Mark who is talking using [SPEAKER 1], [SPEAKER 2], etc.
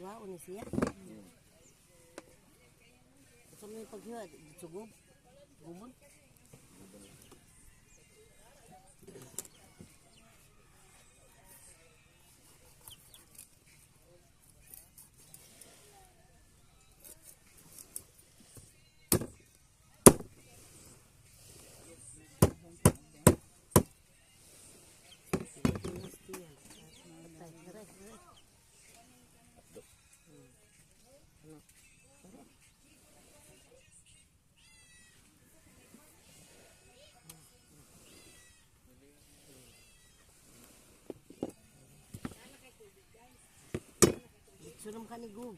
[SPEAKER 1] Wow, ni siya. Ito may paghiwa, sugod. Gubon. Sulam ka ni Gub.